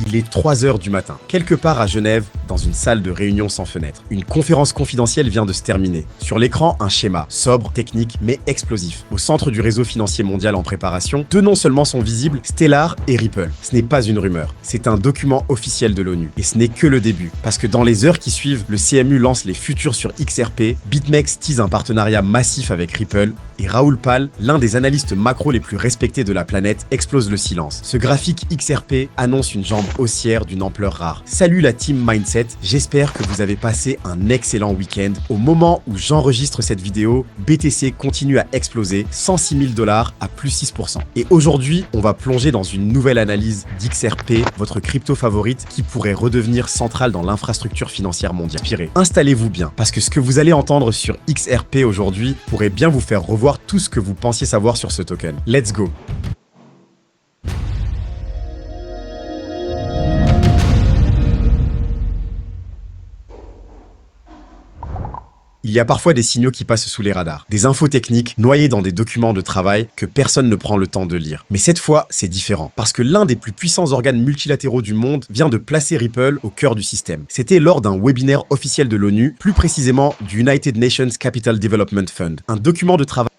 Il est 3 heures du matin, quelque part à Genève, dans une salle de réunion sans fenêtre. Une conférence confidentielle vient de se terminer. Sur l'écran, un schéma, sobre, technique, mais explosif. Au centre du réseau financier mondial en préparation, deux noms seulement sont visibles, Stellar et Ripple. Ce n'est pas une rumeur, c'est un document officiel de l'ONU. Et ce n'est que le début, parce que dans les heures qui suivent, le CMU lance les futurs sur XRP, BitMEX tease un partenariat massif avec Ripple, et Raoul Pal, l'un des analystes macro les plus respectés de la planète, explose le silence. Ce graphique XRP annonce une jambe haussière d'une ampleur rare. Salut la team Mindset, j'espère que vous avez passé un excellent week-end. Au moment où j'enregistre cette vidéo, BTC continue à exploser, 106 000 $ à plus 6%. Et aujourd'hui, on va plonger dans une nouvelle analyse d'XRP, votre crypto favorite qui pourrait redevenir centrale dans l'infrastructure financière mondiale. Installez-vous bien, parce que ce que vous allez entendre sur XRP aujourd'hui pourrait bien vous faire revoir tout ce que vous pensiez savoir sur ce token. Let's go! Il y a parfois des signaux qui passent sous les radars, des infos techniques noyées dans des documents de travail que personne ne prend le temps de lire. Mais cette fois, c'est différent, parce que l'un des plus puissants organes multilatéraux du monde vient de placer Ripple au cœur du système. C'était lors d'un webinaire officiel de l'ONU, plus précisément du United Nations Capital Development Fund, un document de travail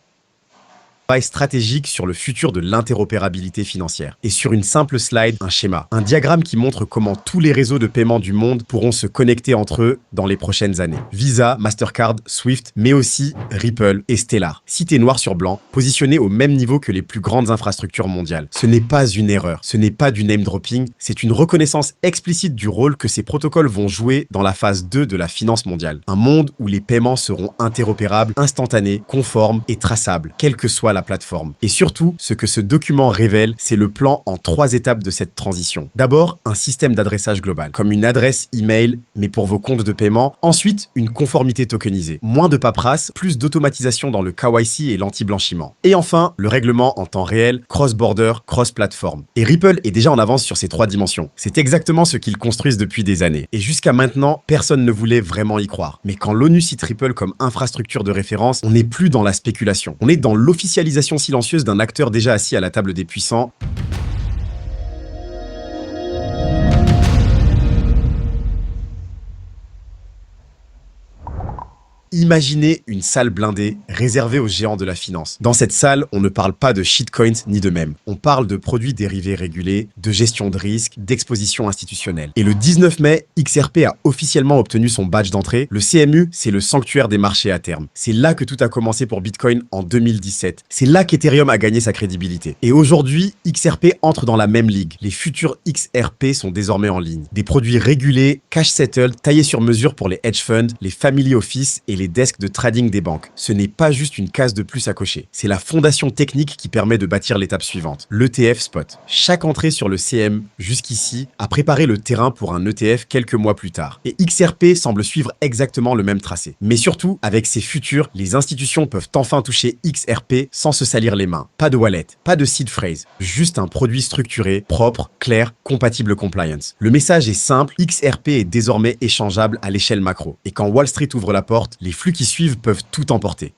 stratégique sur le futur de l'interopérabilité financière. Et sur une simple slide, un schéma, un diagramme qui montre comment tous les réseaux de paiement du monde pourront se connecter entre eux dans les prochaines années. Visa, Mastercard, Swift, mais aussi Ripple et Stellar. Cités noir sur blanc, positionnés au même niveau que les plus grandes infrastructures mondiales. Ce n'est pas une erreur, ce n'est pas du name dropping, c'est une reconnaissance explicite du rôle que ces protocoles vont jouer dans la phase 2 de la finance mondiale. Un monde où les paiements seront interopérables, instantanés, conformes et traçables, quelle que soit la plateforme. Et surtout, ce que ce document révèle, c'est le plan en 3 étapes de cette transition. D'abord, un système d'adressage global, comme une adresse email, mais pour vos comptes de paiement. Ensuite, une conformité tokenisée. Moins de paperasse, plus d'automatisation dans le KYC et l'anti-blanchiment. Et enfin, le règlement en temps réel, cross-border, cross-platform. Et Ripple est déjà en avance sur ces 3 dimensions. C'est exactement ce qu'ils construisent depuis des années. Et jusqu'à maintenant, personne ne voulait vraiment y croire. Mais quand l'ONU cite Ripple comme infrastructure de référence, on n'est plus dans la spéculation. On est dans l'officialisation silencieuse d'un acteur déjà assis à la table des puissants. Imaginez une salle blindée réservée aux géants de la finance. Dans cette salle, on ne parle pas de shitcoins ni de mèmes. On parle de produits dérivés régulés, de gestion de risque, d'exposition institutionnelle. Et le 19 mai, XRP a officiellement obtenu son badge d'entrée. Le CMU, c'est le sanctuaire des marchés à terme. C'est là que tout a commencé pour Bitcoin en 2017. C'est là qu'Ethereum a gagné sa crédibilité. Et aujourd'hui, XRP entre dans la même ligue. Les futurs XRP sont désormais en ligne. Des produits régulés, cash settled, taillés sur mesure pour les hedge funds, les family office et les desks de trading des banques. Ce n'est pas juste une case de plus à cocher. C'est la fondation technique qui permet de bâtir l'étape suivante, l'ETF Spot. Chaque entrée sur le CM jusqu'ici a préparé le terrain pour un ETF quelques mois plus tard. Et XRP semble suivre exactement le même tracé. Mais surtout, avec ces futurs, les institutions peuvent enfin toucher XRP sans se salir les mains. Pas de wallet, pas de seed phrase, juste un produit structuré, propre, clair, compatible compliance. Le message est simple, XRP est désormais échangeable à l'échelle macro. Et quand Wall Street ouvre la porte, les flux qui suivent peuvent tout emporter.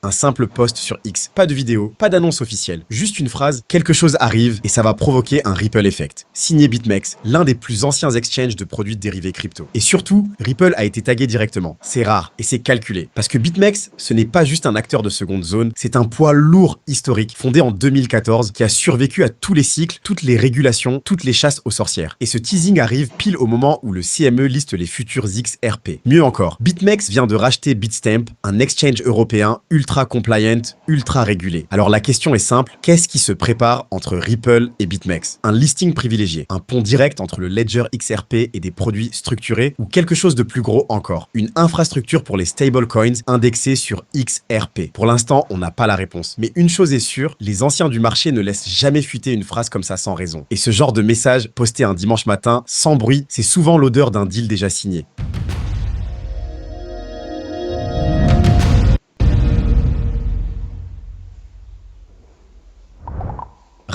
Un simple post sur X, pas de vidéo, pas d'annonce officielle, juste une phrase, quelque chose arrive et ça va provoquer un ripple effect. Signé BitMEX, l'un des plus anciens exchanges de produits dérivés crypto. Et surtout, Ripple a été tagué directement. C'est rare et c'est calculé. Parce que BitMEX, ce n'est pas juste un acteur de seconde zone, c'est un poids lourd historique, fondé en 2014, qui a survécu à tous les cycles, toutes les régulations, toutes les chasses aux sorcières. Et ce teasing arrive pile au moment où le CME liste les futurs XRP. Mieux encore, BitMEX vient de racheter Bitstamp, un exchange européen ultra compliant, ultra régulé. Alors la question est simple, qu'est-ce qui se prépare entre Ripple et BitMEX? Un listing privilégié, un pont direct entre le ledger XRP et des produits structurés, ou quelque chose de plus gros encore, une infrastructure pour les stablecoins indexée sur XRP. Pour l'instant, on n'a pas la réponse. Mais une chose est sûre, les anciens du marché ne laissent jamais fuiter une phrase comme ça sans raison. Et ce genre de message posté un dimanche matin, sans bruit, c'est souvent l'odeur d'un deal déjà signé.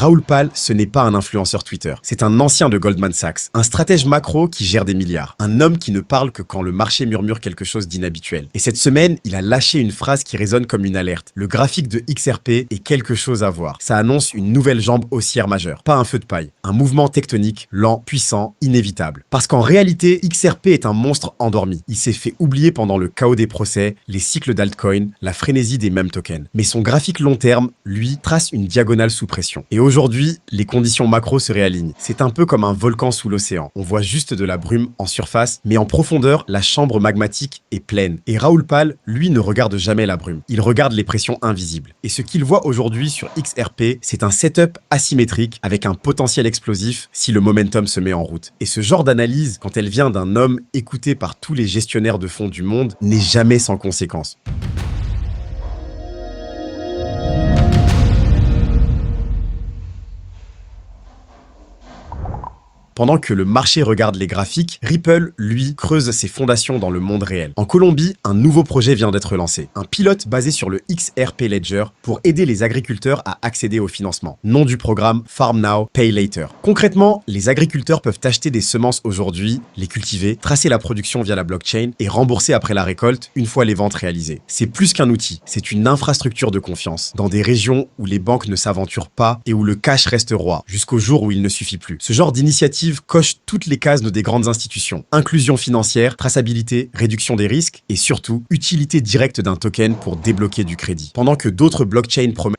Raoul Pal, ce n'est pas un influenceur Twitter. C'est un ancien de Goldman Sachs, un stratège macro qui gère des milliards. Un homme qui ne parle que quand le marché murmure quelque chose d'inhabituel. Et cette semaine, il a lâché une phrase qui résonne comme une alerte. Le graphique de XRP est quelque chose à voir. Ça annonce une nouvelle jambe haussière majeure. Pas un feu de paille. Un mouvement tectonique, lent, puissant, inévitable. Parce qu'en réalité, XRP est un monstre endormi. Il s'est fait oublier pendant le chaos des procès, les cycles d'altcoin, la frénésie des meme tokens. Mais son graphique long terme, lui, trace une diagonale sous pression. Et aujourd'hui, les conditions macro se réalignent. C'est un peu comme un volcan sous l'océan. On voit juste de la brume en surface, mais en profondeur, la chambre magmatique est pleine. Et Raoul Pal, lui, ne regarde jamais la brume. Il regarde les pressions invisibles. Et ce qu'il voit aujourd'hui sur XRP, c'est un setup asymétrique avec un potentiel explosif si le momentum se met en route. Et ce genre d'analyse, quand elle vient d'un homme écouté par tous les gestionnaires de fonds du monde, n'est jamais sans conséquence. Pendant que le marché regarde les graphiques, Ripple, lui, creuse ses fondations dans le monde réel. En Colombie, un nouveau projet vient d'être lancé. Un pilote basé sur le XRP Ledger pour aider les agriculteurs à accéder au financement. Nom du programme Farm Now, Pay Later. Concrètement, les agriculteurs peuvent acheter des semences aujourd'hui, les cultiver, tracer la production via la blockchain et rembourser après la récolte une fois les ventes réalisées. C'est plus qu'un outil, c'est une infrastructure de confiance dans des régions où les banques ne s'aventurent pas et où le cash reste roi, jusqu'au jour où il ne suffit plus. Ce genre d'initiative coche toutes les cases des grandes institutions. Inclusion financière, traçabilité, réduction des risques et surtout, utilité directe d'un token pour débloquer du crédit. Pendant que d'autres blockchains promettent,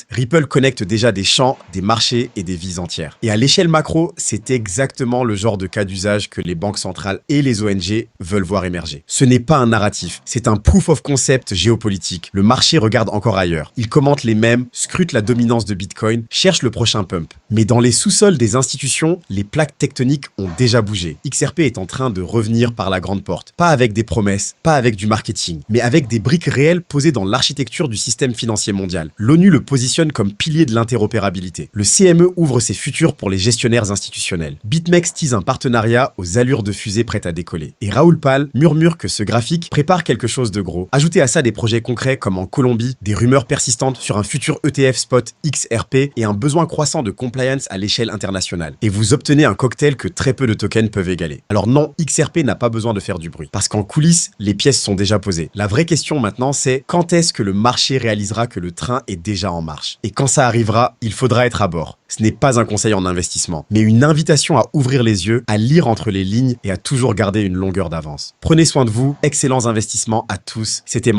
Ripple connecte déjà des champs, des marchés et des vies entières. Et à l'échelle macro, c'est exactement le genre de cas d'usage que les banques centrales et les ONG veulent voir émerger. Ce n'est pas un narratif, c'est un proof of concept géopolitique. Le marché regarde encore ailleurs. Il commente les mèmes, scrute la dominance de Bitcoin, cherche le prochain pump. Mais dans les sous-sols des institutions, les plaques tectoniques ont déjà bougé. XRP est en train de revenir par la grande porte. Pas avec des promesses, pas avec du marketing, mais avec des briques réelles posées dans l'architecture du système financier mondial. L'ONU le positionne comme pilier de l'interopérabilité. Le CME ouvre ses futurs pour les gestionnaires institutionnels. BitMEX tease un partenariat aux allures de fusée prêtes à décoller. Et Raoul Pal murmure que ce graphique prépare quelque chose de gros. Ajoutez à ça des projets concrets comme en Colombie, des rumeurs persistantes sur un futur ETF spot XRP et un besoin croissant de compliance à l'échelle internationale. Et vous obtenez un cocktail que très peu de tokens peuvent égaler. Alors non, XRP n'a pas besoin de faire du bruit. Parce qu'en coulisses, les pièces sont déjà posées. La vraie question maintenant, c'est quand est-ce que le marché réalisera que le train est déjà en marche. Et quand ça arrivera, il faudra être à bord. Ce n'est pas un conseil en investissement, mais une invitation à ouvrir les yeux, à lire entre les lignes et à toujours garder une longueur d'avance. Prenez soin de vous, excellents investissements à tous. C'était